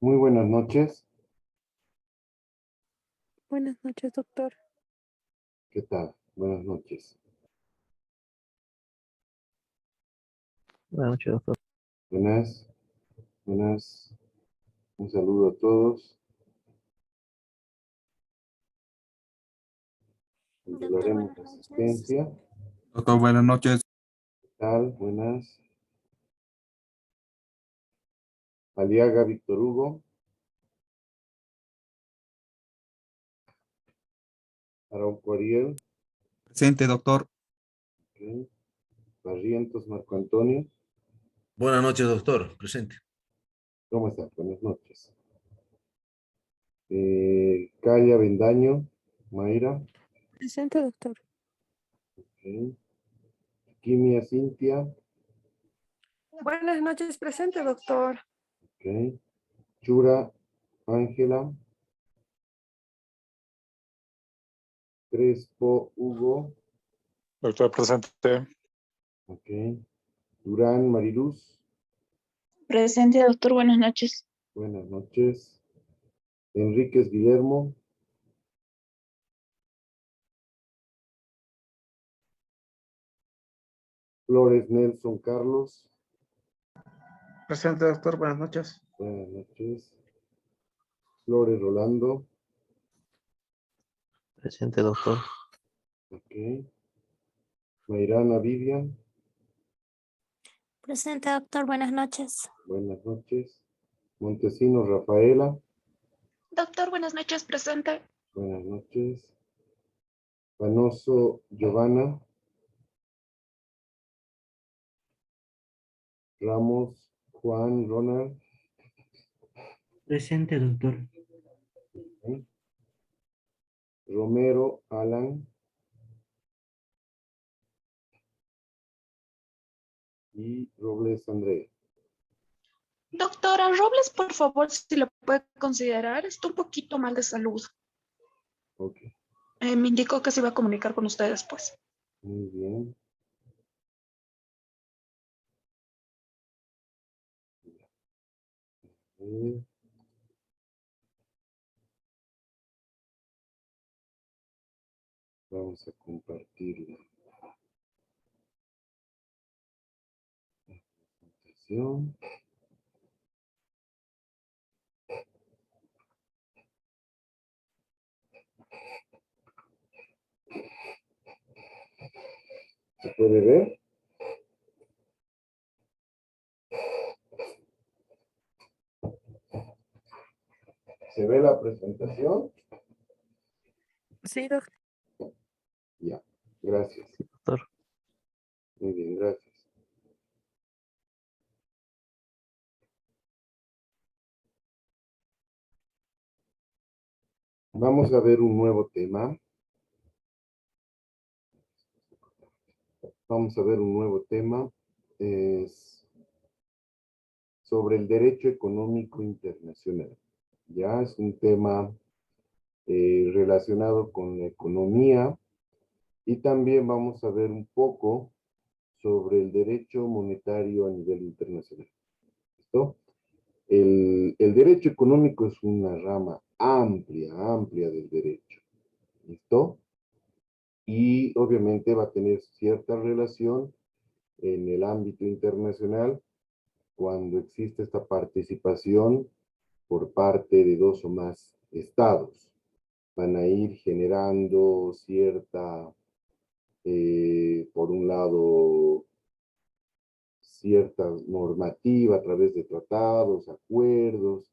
Muy buenas noches. Buenas noches, doctor. ¿Qué tal? Buenas noches. Buenas noches, doctor. Buenas, buenas. Un saludo a todos. Controlaremos la asistencia. Doctor, buenas noches. ¿Qué tal? Buenas. Aliaga Víctor Hugo. Arauco Ariel. Presente, doctor. Okay. Barrientos Marco Antonio. Buenas noches, doctor. Presente. ¿Cómo están? Buenas noches. Calla Bendaño. Mayra. Presente, doctor. Okay. Quimia Cintia. Buenas noches, presente, doctor. Okay. Chura Ángela. Crespo Hugo. Doctor, presente. Ok. Durán Mariluz. Presente, doctor. Buenas noches. Buenas noches. Enríquez Guillermo. Flores Nelson Carlos. Presente, doctor. Buenas noches. Buenas noches. Flores Rolando. Presente, doctor. Ok. Mayrana Vivian. Presente, doctor. Buenas noches. Buenas noches. Montesinos Rafaela. Doctor, buenas noches. Presente. Buenas noches. Panoso Giovanna. Ramos Juan Ronald. Presente, doctor. Ok. Romero Alan. Y Robles Andrea. Doctora Robles, por favor, si lo puede considerar, está un poquito mal de salud. Ok. Me indicó que se iba a comunicar con usted después. Muy bien. Eh, Vamos a compartir la presentación. ¿Se puede ver? ¿Se ve la presentación? Sí, doctor. Ya, gracias. Doctor. Muy bien, gracias. Vamos a ver un nuevo tema. Vamos a ver un nuevo tema. Es sobre el derecho económico internacional. Ya es un tema relacionado con la economía y también vamos a ver un poco sobre el derecho monetario a nivel internacional. ¿Listo? El derecho económico es una rama amplia del derecho. ¿Listo? Y obviamente va a tener cierta relación en el ámbito internacional cuando existe esta participación por parte de dos o más estados. Van a ir generando cierta, por un lado, cierta normativa a través de tratados, acuerdos.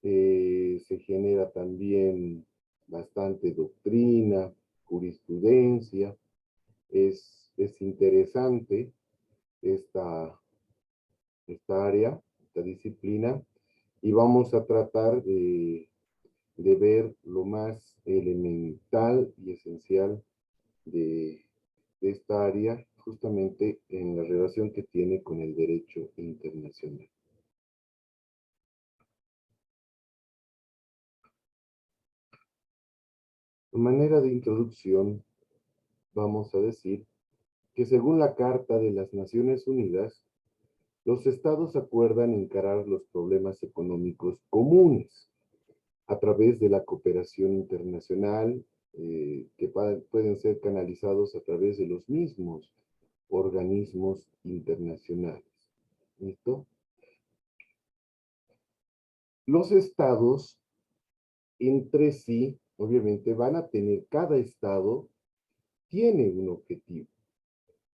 Se genera también bastante doctrina, jurisprudencia. Es interesante esta área, esta disciplina, y vamos a tratar de ver lo más elemental y esencial de esta área, justamente en la relación que tiene con el derecho internacional. De manera de introducción, vamos a decir que según la Carta de las Naciones Unidas, los estados acuerdan encarar los problemas económicos comunes a través de la cooperación internacional, que pueden ser canalizados a través de los mismos organismos internacionales. ¿Listo? Los estados entre sí, obviamente, van a tener, cada estado tiene un objetivo.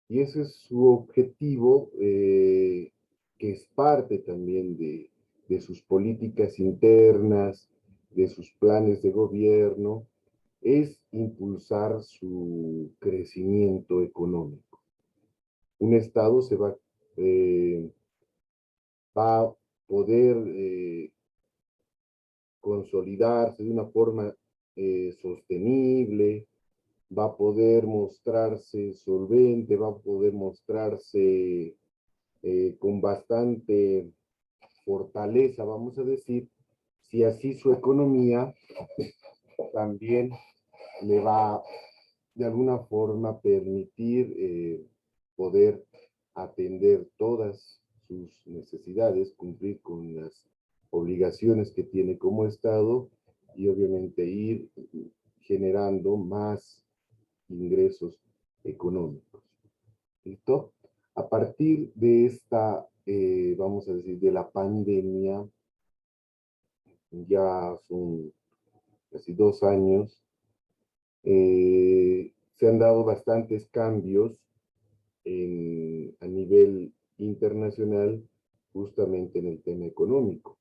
Y ese es su objetivo, que es parte también de sus políticas internas, de sus planes de gobierno, es impulsar su crecimiento económico. Un estado va a poder consolidarse de una forma sostenible, va a poder mostrarse solvente, va a poder mostrarse con bastante fortaleza, vamos a decir, si así su economía también le va de alguna forma permitir poder atender todas sus necesidades, cumplir con las obligaciones que tiene como Estado y obviamente ir generando más ingresos económicos. ¿Listo? A partir de esta, vamos a decir, de la pandemia, ya son casi 2 años, se han dado bastantes cambios a nivel internacional justamente en el tema económico.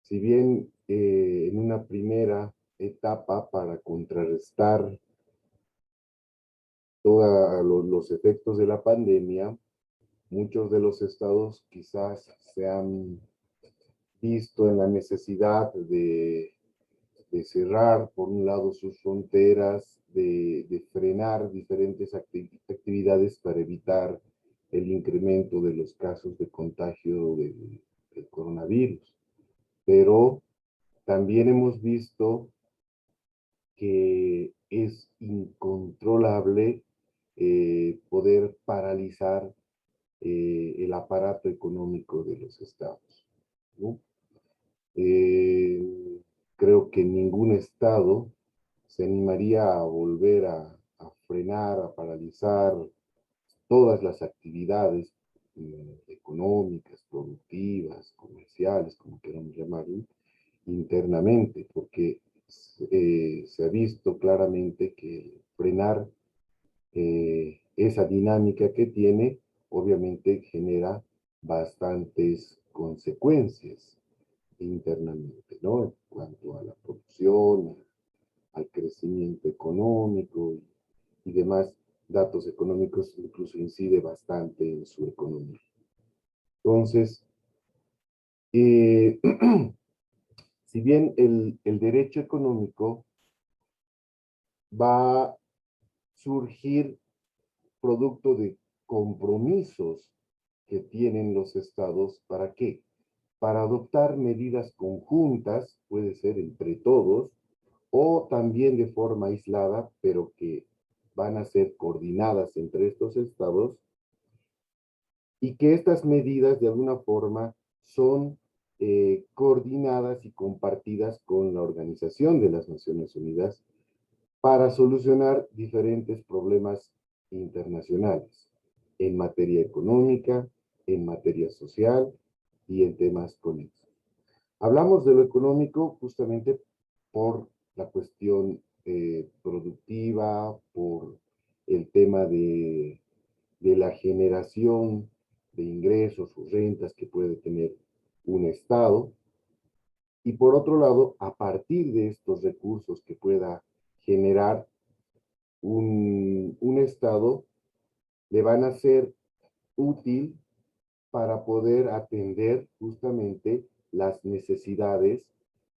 Si bien en una primera etapa para contrarrestar todos los efectos de la pandemia, muchos de los estados quizás se han visto en la necesidad de cerrar, por un lado, sus fronteras, de frenar diferentes actividades para evitar el incremento de los casos de contagio del coronavirus. Pero también hemos visto que es incontrolable poder paralizar el aparato económico de los estados, ¿no? Creo que ningún estado se animaría a volver a frenar, a paralizar todas las actividades económicas, productivas, comerciales, como queramos llamarlo, internamente, porque se ha visto claramente que frenar esa dinámica que tiene, obviamente genera bastantes consecuencias internamente, ¿no? En cuanto a la producción, al crecimiento económico y demás datos económicos, incluso incide bastante en su economía. Entonces, si bien el derecho económico va a surgir producto de compromisos que tienen los estados, ¿para qué? Para adoptar medidas conjuntas, puede ser entre todos, o también de forma aislada, pero que van a ser coordinadas entre estos estados, y que estas medidas de alguna forma son coordinadas y compartidas con la Organización de las Naciones Unidas para solucionar diferentes problemas internacionales en materia económica, en materia social y en temas conexos. Hablamos de lo económico justamente por la cuestión productiva, por el tema de la generación de ingresos o rentas que puede tener un Estado. Y por otro lado, a partir de estos recursos que pueda generar un Estado, le van a ser útil para poder atender justamente las necesidades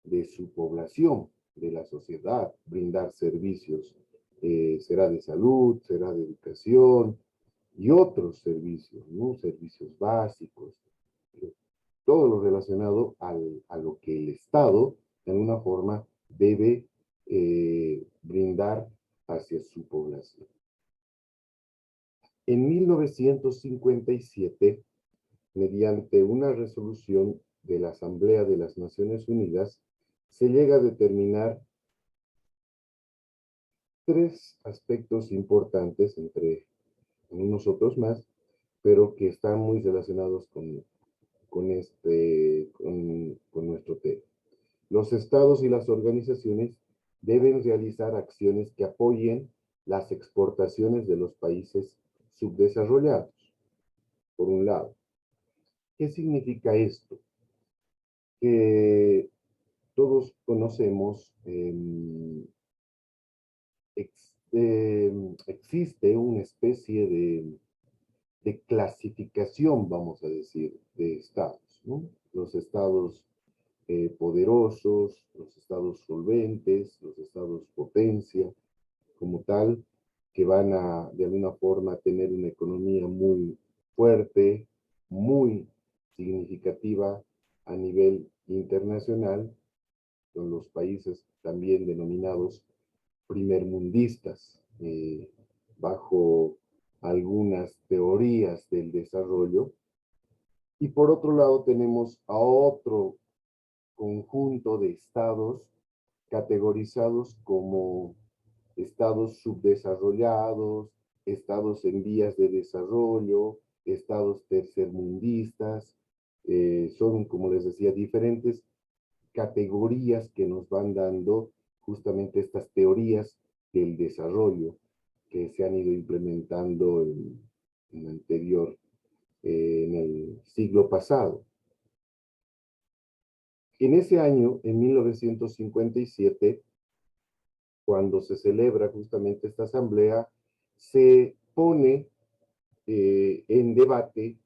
de su población, de la sociedad, brindar servicios, será de salud, será de educación y otros servicios, ¿no? Servicios básicos, todo lo relacionado a lo que el Estado, de alguna forma, debe brindar hacia su población. En 1957 mediante una resolución de la Asamblea de las Naciones Unidas, se llega a determinar tres aspectos importantes, entre unos otros más, pero que están muy relacionados con nuestro tema. Los estados y las organizaciones deben realizar acciones que apoyen las exportaciones de los países subdesarrollados, por un lado. ¿Qué significa esto? Que todos conocemos, existe una especie de clasificación, vamos a decir, de estados, ¿no? Los estados poderosos, los estados solventes, los estados potencia, como tal, que van a, de alguna forma, tener una economía muy fuerte, muy significativa a nivel internacional, con los países también denominados primermundistas, bajo algunas teorías del desarrollo. Y por otro lado tenemos a otro conjunto de estados categorizados como estados subdesarrollados, estados en vías de desarrollo, estados tercermundistas. Son, como les decía, diferentes categorías que nos van dando justamente estas teorías del desarrollo que se han ido implementando en el siglo pasado. En ese año, en 1957, cuando se celebra justamente esta asamblea, se pone en debate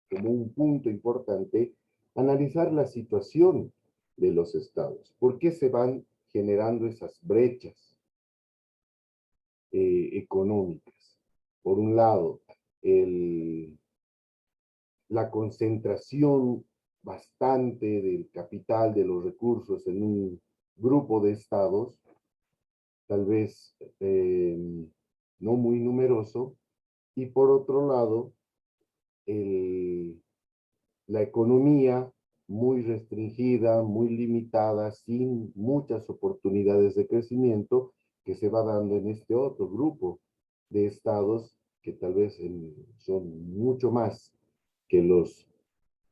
como un punto importante analizar la situación de los estados. ¿Por qué se van generando esas brechas económicas? Por un lado, la concentración bastante del capital, de los recursos en un grupo de estados, tal vez no muy numeroso, y por otro lado, la economía muy restringida, muy limitada, sin muchas oportunidades de crecimiento que se va dando en este otro grupo de estados que tal vez son mucho más que los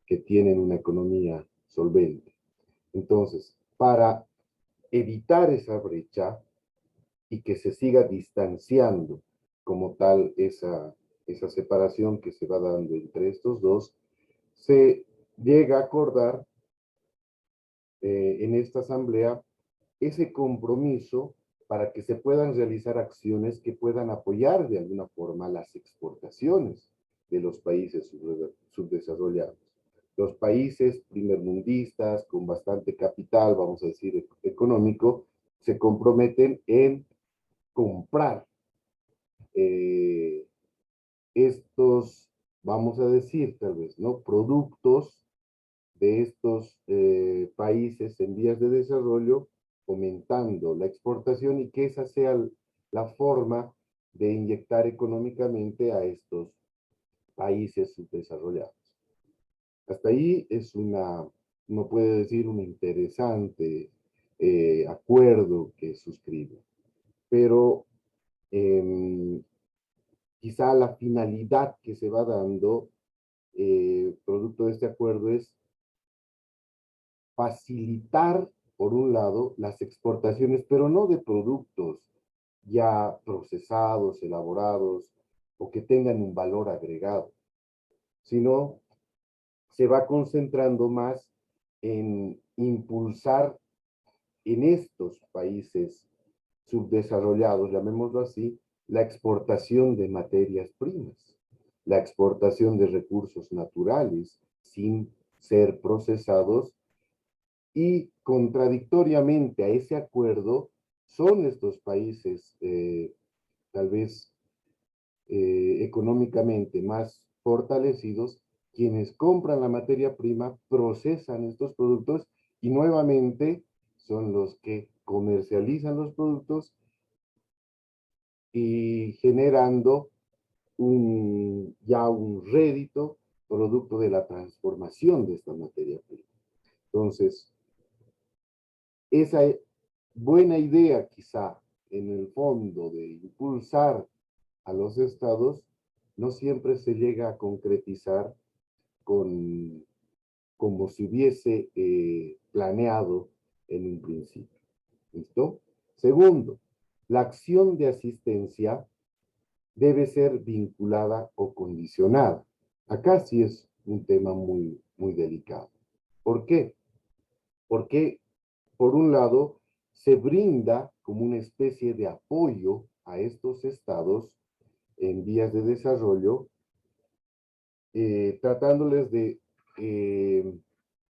que tienen una economía solvente. Entonces, para evitar esa brecha y que se siga distanciando como tal esa separación que se va dando entre estos dos, se llega a acordar en esta asamblea ese compromiso para que se puedan realizar acciones que puedan apoyar de alguna forma las exportaciones de los países subdesarrollados. Los países primermundistas con bastante capital, vamos a decir, económico, se comprometen en comprar estos, vamos a decir tal vez, ¿no? Productos de estos países en vías de desarrollo, fomentando la exportación y que esa sea la forma de inyectar económicamente a estos países subdesarrollados. Hasta ahí es uno puede decir, un interesante acuerdo que suscribe. Pero quizá la finalidad que se va dando producto de este acuerdo es facilitar, por un lado, las exportaciones, pero no de productos ya procesados, elaborados, o que tengan un valor agregado, sino se va concentrando más en impulsar en estos países subdesarrollados, llamémoslo así, la exportación de materias primas, la exportación de recursos naturales sin ser procesados. Y contradictoriamente a ese acuerdo, son estos países tal vez económicamente más fortalecidos quienes compran la materia prima, procesan estos productos y nuevamente son los que comercializan los productos y generando ya un rédito producto de la transformación de esta materia prima. Entonces, esa buena idea quizá en el fondo de impulsar a los estados no siempre se llega a concretizar como si hubiese planeado en un principio. ¿Listo? Segundo, la acción de asistencia debe ser vinculada o condicionada. Acá sí es un tema muy, muy delicado. ¿Por qué? Porque, por un lado, se brinda como una especie de apoyo a estos estados en vías de desarrollo, tratándoles de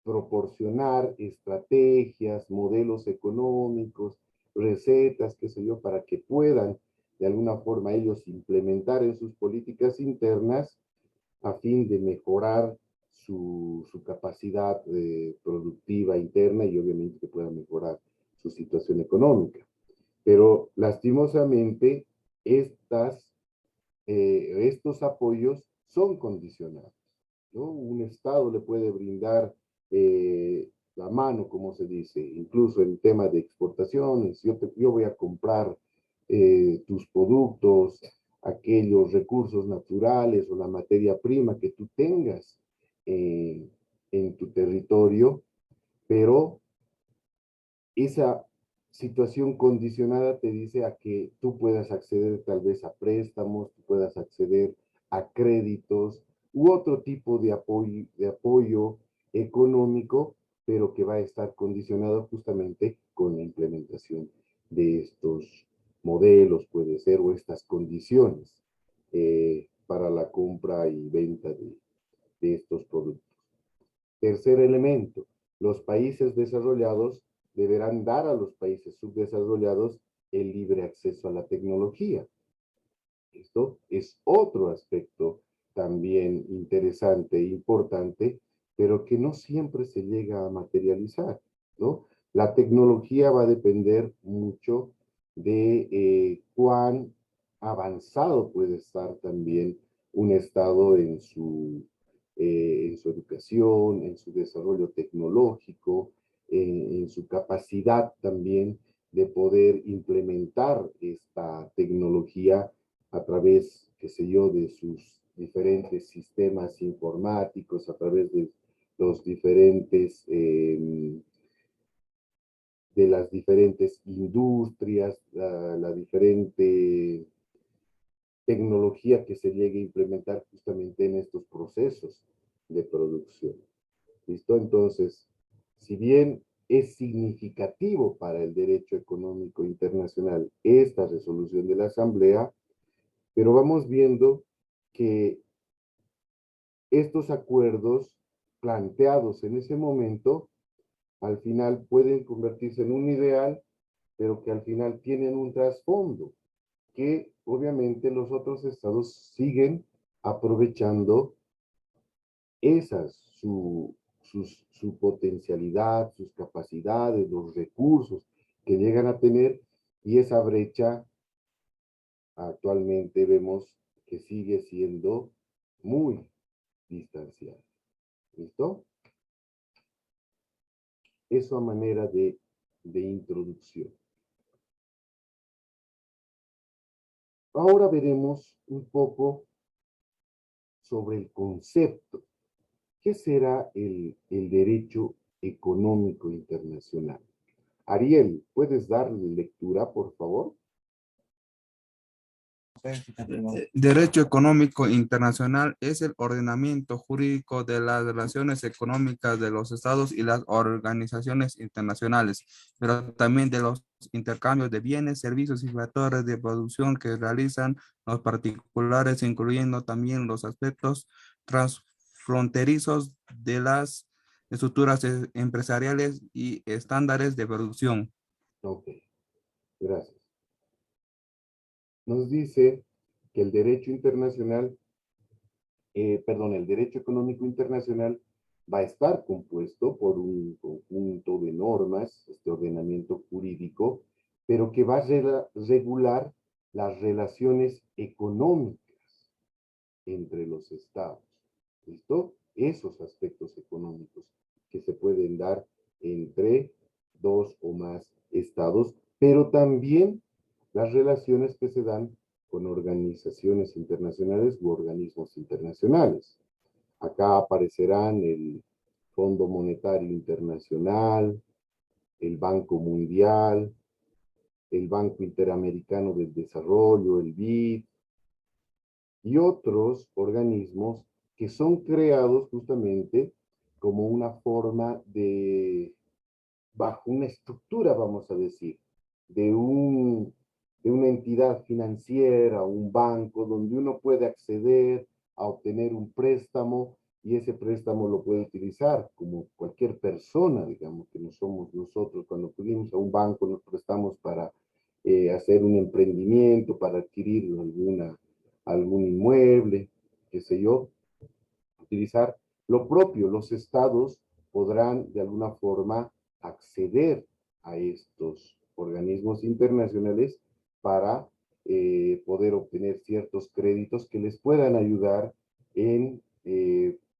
proporcionar estrategias, modelos económicos, recetas, qué sé yo, para que puedan de alguna forma ellos implementar en sus políticas internas a fin de mejorar su capacidad productiva interna y obviamente que puedan mejorar su situación económica. Pero lastimosamente estos apoyos son condicionados, ¿no? Un Estado le puede brindar la mano, como se dice, incluso en tema de exportaciones. Yo voy a comprar tus productos, aquellos recursos naturales o la materia prima que tú tengas en tu territorio, pero esa situación condicionada te dice a que tú puedas acceder tal vez a préstamos, tú puedas acceder a créditos u otro tipo de apoyo económico, pero que va a estar condicionado justamente con la implementación de estos modelos, puede ser, o estas condiciones para la compra y venta de estos productos. Tercer elemento, los países desarrollados deberán dar a los países subdesarrollados el libre acceso a la tecnología. Esto es otro aspecto también interesante e importante, pero que no siempre se llega a materializar, ¿no? La tecnología va a depender mucho de cuán avanzado puede estar también un Estado en su educación, en su desarrollo tecnológico, en su capacidad también de poder implementar esta tecnología a través, qué sé yo, de sus diferentes sistemas informáticos, a través de los diferentes, de las diferentes industrias, la diferente tecnología que se llegue a implementar justamente en estos procesos de producción. ¿Listo? Entonces, si bien es significativo para el derecho económico internacional esta resolución de la Asamblea, pero vamos viendo que estos acuerdos planteados en ese momento, al final pueden convertirse en un ideal, pero que al final tienen un trasfondo, que obviamente los otros estados siguen aprovechando su potencialidad, sus capacidades, los recursos que llegan a tener, y esa brecha actualmente vemos que sigue siendo muy distanciada. ¿Listo? Eso a manera de introducción. Ahora veremos un poco sobre el concepto. ¿Qué será el derecho económico internacional? Ariel, ¿puedes darle lectura, por favor? Derecho económico internacional es el ordenamiento jurídico de las relaciones económicas de los estados y las organizaciones internacionales, pero también de los intercambios de bienes, servicios y factores de producción que realizan los particulares, incluyendo también los aspectos transfronterizos de las estructuras empresariales y estándares de producción. Ok, gracias. Nos dice que el derecho internacional, el derecho económico internacional va a estar compuesto por un conjunto de normas, este ordenamiento jurídico, pero que va a regular las relaciones económicas entre los estados. ¿Listo? Esos aspectos económicos que se pueden dar entre dos o más estados, pero también las relaciones que se dan con organizaciones internacionales u organismos internacionales. Acá aparecerán el Fondo Monetario Internacional, el Banco Mundial, el Banco Interamericano del Desarrollo, el BID, y otros organismos que son creados justamente como una forma de, bajo una estructura, vamos a decir, de, de una entidad financiera, un banco, donde uno puede acceder a obtener un préstamo y ese préstamo lo puede utilizar como cualquier persona, digamos, que no somos nosotros. Cuando acudimos a un banco nos prestamos para hacer un emprendimiento, para adquirir algún inmueble, qué sé yo, utilizar lo propio. Los estados podrán de alguna forma acceder a estos organismos internacionales para poder obtener ciertos créditos que les puedan ayudar en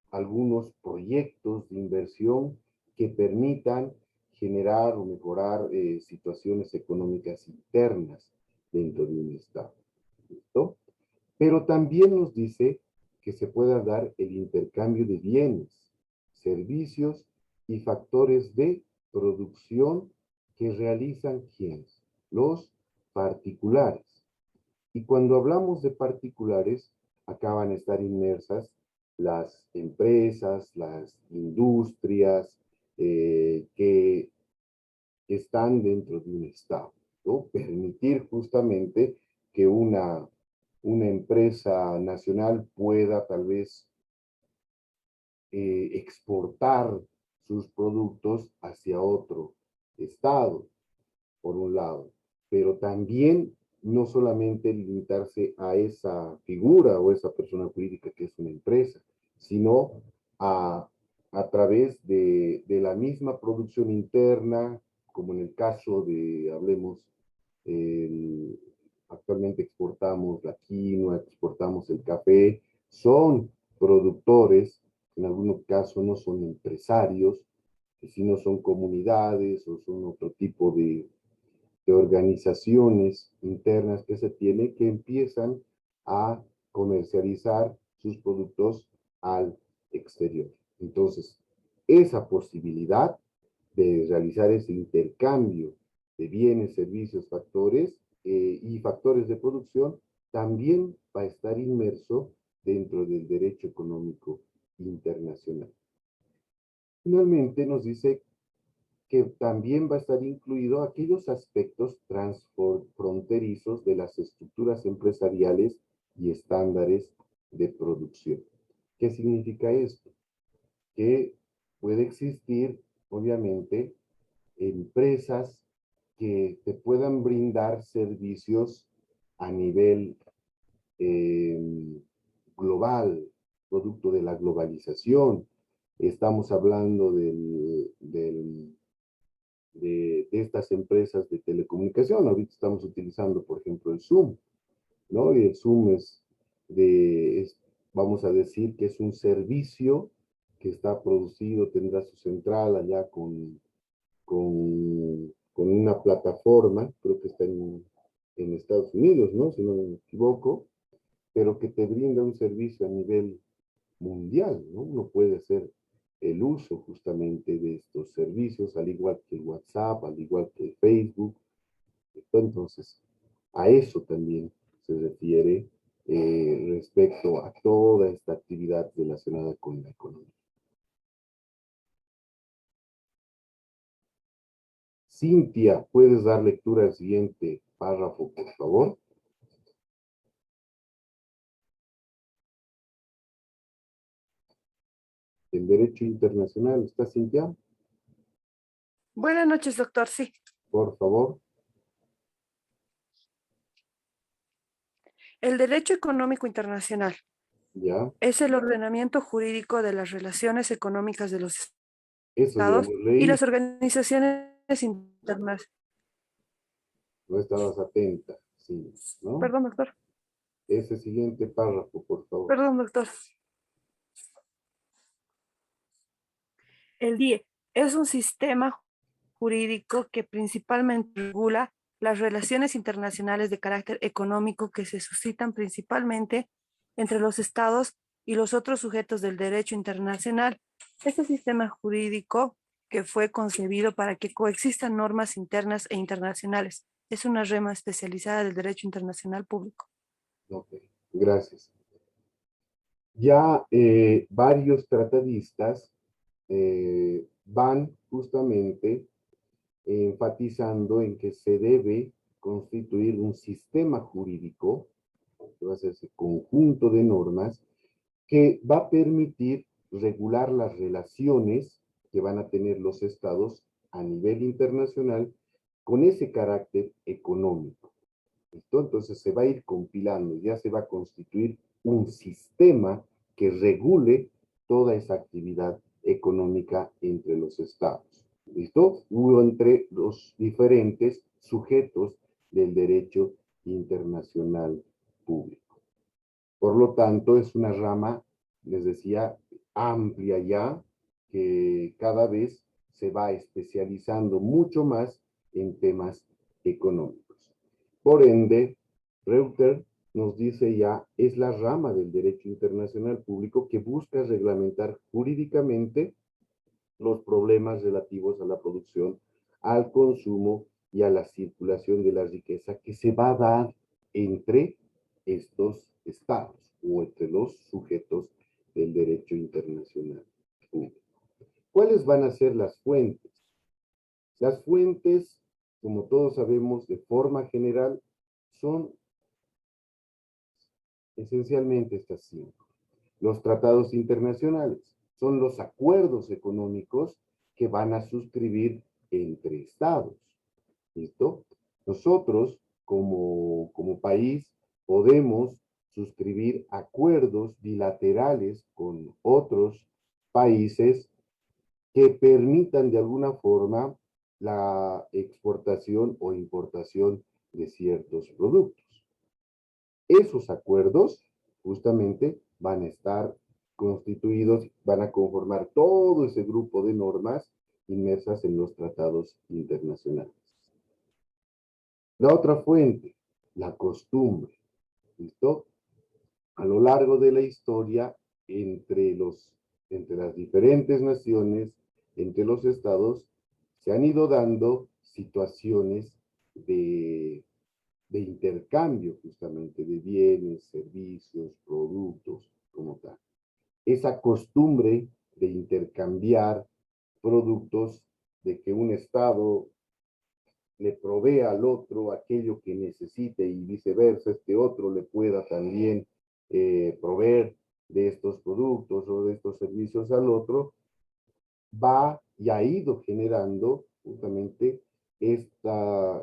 algunos proyectos de inversión que permitan generar o mejorar situaciones económicas internas dentro de un estado. ¿Listo? Pero también nos dice que se pueda dar el intercambio de bienes, servicios y factores de producción que realizan ¿quiénes? Los particulares. Y cuando hablamos de particulares, acá van a estar inmersas las empresas, las industrias que están dentro de un Estado, ¿no? Permitir justamente que una empresa nacional pueda tal vez exportar sus productos hacia otro estado, por un lado, pero también no solamente limitarse a esa figura o esa persona jurídica que es una empresa, sino a través de la misma producción interna, como en el caso de, hablemos, el, actualmente exportamos la quinoa, exportamos el café, son productores, en algunos casos no son empresarios, sino son comunidades o son otro tipo de organizaciones internas que se tiene que empiezan a comercializar sus productos al exterior. Entonces, esa posibilidad de realizar ese intercambio de bienes, servicios, factores y factores de producción también va a estar inmerso dentro del derecho económico internacional. Finalmente nos dice que también va a estar incluido aquellos aspectos transfronterizos de las estructuras empresariales y estándares de producción. ¿Qué significa esto? Que puede existir, obviamente, empresas que te puedan brindar servicios a nivel global, producto de la globalización. Estamos hablando de estas empresas de telecomunicación. Ahorita estamos utilizando, por ejemplo, el Zoom, ¿no? Y el Zoom vamos a decir que es un servicio que está producido, tendrá su central allá con una plataforma, creo que está en Estados Unidos, ¿no? Si no me equivoco, pero que te brinda un servicio a nivel mundial, ¿no? Uno puede hacer el uso justamente de estos servicios, al igual que el WhatsApp, al igual que el Facebook. Entonces, a eso también se refiere respecto a toda esta actividad relacionada con la economía. Cintia, ¿puedes dar lectura al siguiente párrafo, por favor? El derecho internacional, ¿está Cintia? Buenas noches, doctor. Sí. Por favor. El derecho económico internacional Ya. es el ordenamiento jurídico de las relaciones económicas de los Eso ya estados lo y leí. las organizaciones internacionales. No estabas atenta, sí, ¿no? Perdón, doctor. Ese siguiente párrafo, por favor. Perdón, doctor. El DIE es un sistema jurídico que principalmente regula las relaciones internacionales de carácter económico que se suscitan principalmente entre los estados y los otros sujetos del derecho internacional. Este sistema jurídico que fue concebido para que coexistan normas internas e internacionales. Es una rama especializada del derecho internacional público. Ok, gracias. Ya varios tratadistas van justamente enfatizando en que se debe constituir un sistema jurídico, que va a ser ese conjunto de normas, que va a permitir regular las relaciones que van a tener los estados a nivel internacional con ese carácter económico. ¿Listo? Entonces se va a ir compilando, ya se va a constituir un sistema que regule toda esa actividad económica entre los estados. ¿Listo? O entre los diferentes sujetos del derecho internacional público. Por lo tanto, es una rama, les decía, amplia ya, que cada vez se va especializando mucho más en temas económicos. Por ende, Reuter nos dice ya, es la rama del derecho internacional público que busca reglamentar jurídicamente los problemas relativos a la producción, al consumo y a la circulación de la riqueza que se va a dar entre estos estados o entre los sujetos del derecho internacional público. ¿Cuáles van a ser las fuentes? Las fuentes, como todos sabemos, de forma general, son esencialmente estas cinco. Los tratados internacionales son los acuerdos económicos que van a suscribir entre estados. ¿Listo? Nosotros, como país, podemos suscribir acuerdos bilaterales con otros países que permitan de alguna forma la exportación o importación de ciertos productos. Esos acuerdos justamente van a estar constituidos, van a conformar todo ese grupo de normas inmersas en los tratados internacionales. La otra fuente, la costumbre. ¿Listo? A lo largo de la historia, entre las diferentes naciones, entre los estados, se han ido dando situaciones de intercambio justamente de bienes, servicios, productos, como tal. Esa costumbre de intercambiar productos, de que un estado le provee al otro aquello que necesite y viceversa, este otro le pueda también proveer de estos productos o de estos servicios al otro, va y ha ido generando justamente esta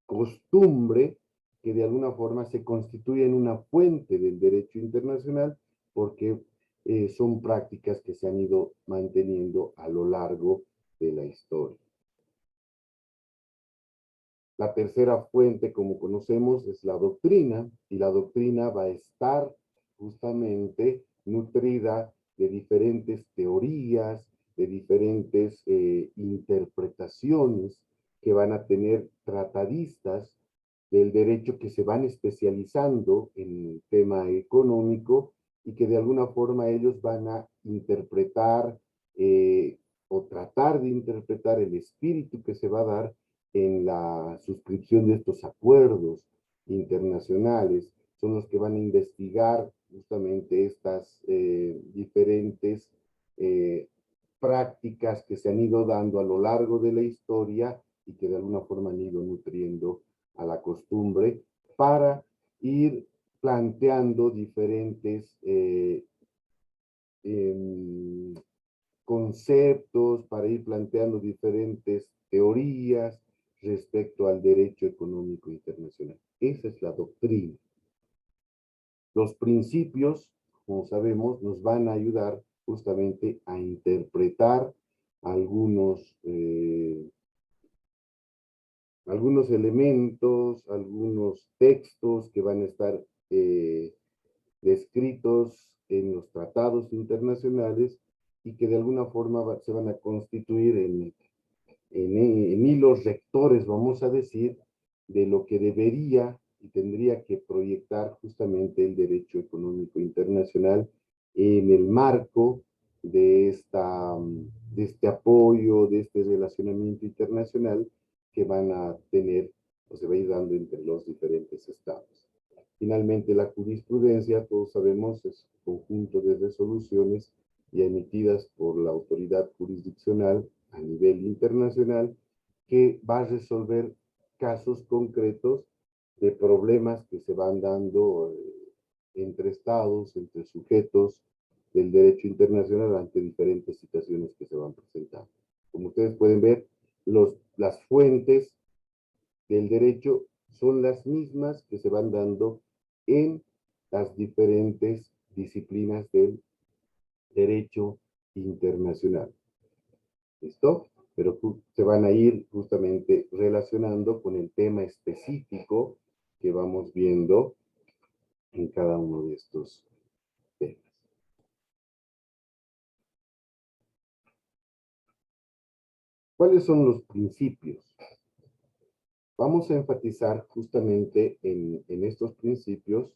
costumbre que de alguna forma se constituye en una fuente del derecho internacional porque son prácticas que se han ido manteniendo a lo largo de la historia. La tercera fuente, como conocemos, es la doctrina, y la doctrina va a estar justamente nutrida de diferentes teorías, de diferentes interpretaciones que van a tener tratadistas del derecho que se van especializando en el tema económico y que de alguna forma ellos van a interpretar o tratar de interpretar el espíritu que se va a dar en la suscripción de estos acuerdos internacionales. Son los que van a investigar justamente estas diferentes prácticas que se han ido dando a lo largo de la historia y que de alguna forma han ido nutriendo a la costumbre para ir planteando diferentes conceptos, para ir planteando diferentes teorías respecto al derecho económico internacional. Esa es la doctrina. Los principios, como sabemos, nos van a ayudar justamente a interpretar algunos elementos, algunos textos que van a estar descritos en los tratados internacionales y que de alguna forma se van a constituir en hilos rectores, vamos a decir, de lo que debería y tendría que proyectar justamente el derecho económico internacional en el marco de, de este apoyo, de este relacionamiento internacional que van a tener o se va a ir dando entre los diferentes estados. Finalmente, la jurisprudencia, todos sabemos, es un conjunto de resoluciones y emitidas por la autoridad jurisdiccional a nivel internacional que va a resolver casos concretos de problemas que se van dando entre estados, entre sujetos del derecho internacional ante diferentes situaciones que se van presentando. Como ustedes pueden ver, las fuentes del derecho son las mismas que se van dando en las diferentes disciplinas del derecho internacional. ¿Listo? Pero se van a ir justamente relacionando con el tema específico que vamos viendo en cada uno de estos temas. ¿Cuáles son los principios? Vamos a enfatizar justamente en estos principios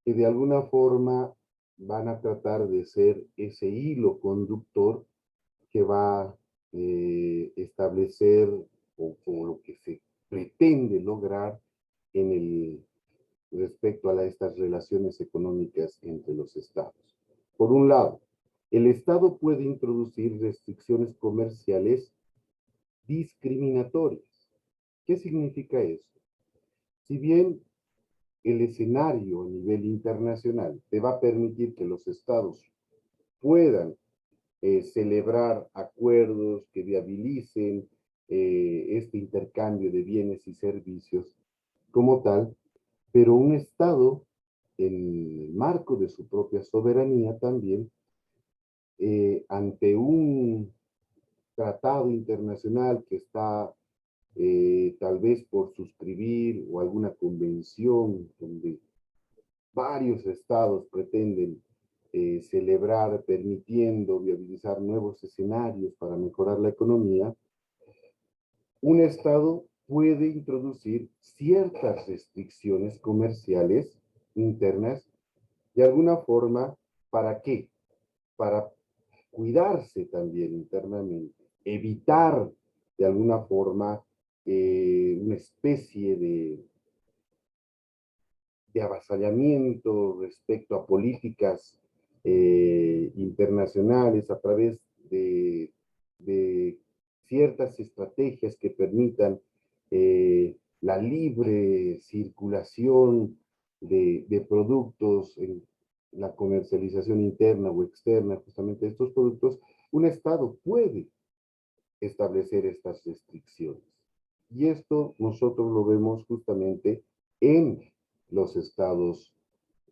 que de alguna forma van a tratar de ser ese hilo conductor que va a establecer o lo que se pretende lograr en el respecto a estas relaciones económicas entre los estados. Por un lado, el Estado puede introducir restricciones comerciales discriminatorias. ¿Qué significa eso? Si bien el escenario a nivel internacional te va a permitir que los estados puedan celebrar acuerdos que viabilicen este intercambio de bienes y servicios como tal, pero un estado en el marco de su propia soberanía también, ante un tratado internacional que está tal vez por suscribir o alguna convención donde varios estados pretenden celebrar, permitiendo viabilizar nuevos escenarios para mejorar la economía, un estado puede introducir ciertas restricciones comerciales internas de alguna forma. ¿Para qué? Para cuidarse también internamente, evitar de alguna forma una especie de avasallamiento respecto a políticas internacionales a través de ciertas estrategias que permitan la libre circulación de productos en la comercialización interna o externa justamente de estos productos. Un Estado puede establecer estas restricciones. Y esto nosotros lo vemos justamente en los estados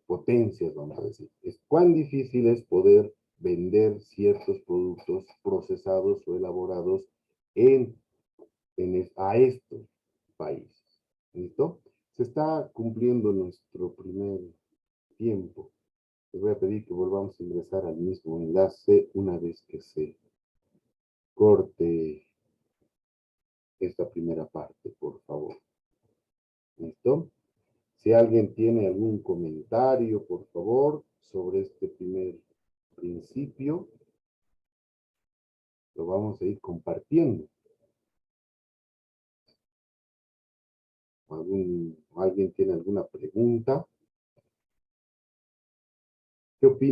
potencias, vamos a decir. Es cuán difícil es poder vender ciertos productos procesados o elaborados a estos países. ¿Listo? Se está cumpliendo nuestro primer tiempo. Les voy a pedir que volvamos a ingresar al mismo enlace una vez que se corte esta primera parte, por favor. ¿Listo? Si alguien tiene algún comentario, por favor, sobre este primer principio, lo vamos a ir compartiendo. ¿Alguien tiene alguna pregunta? ¿Qué opina?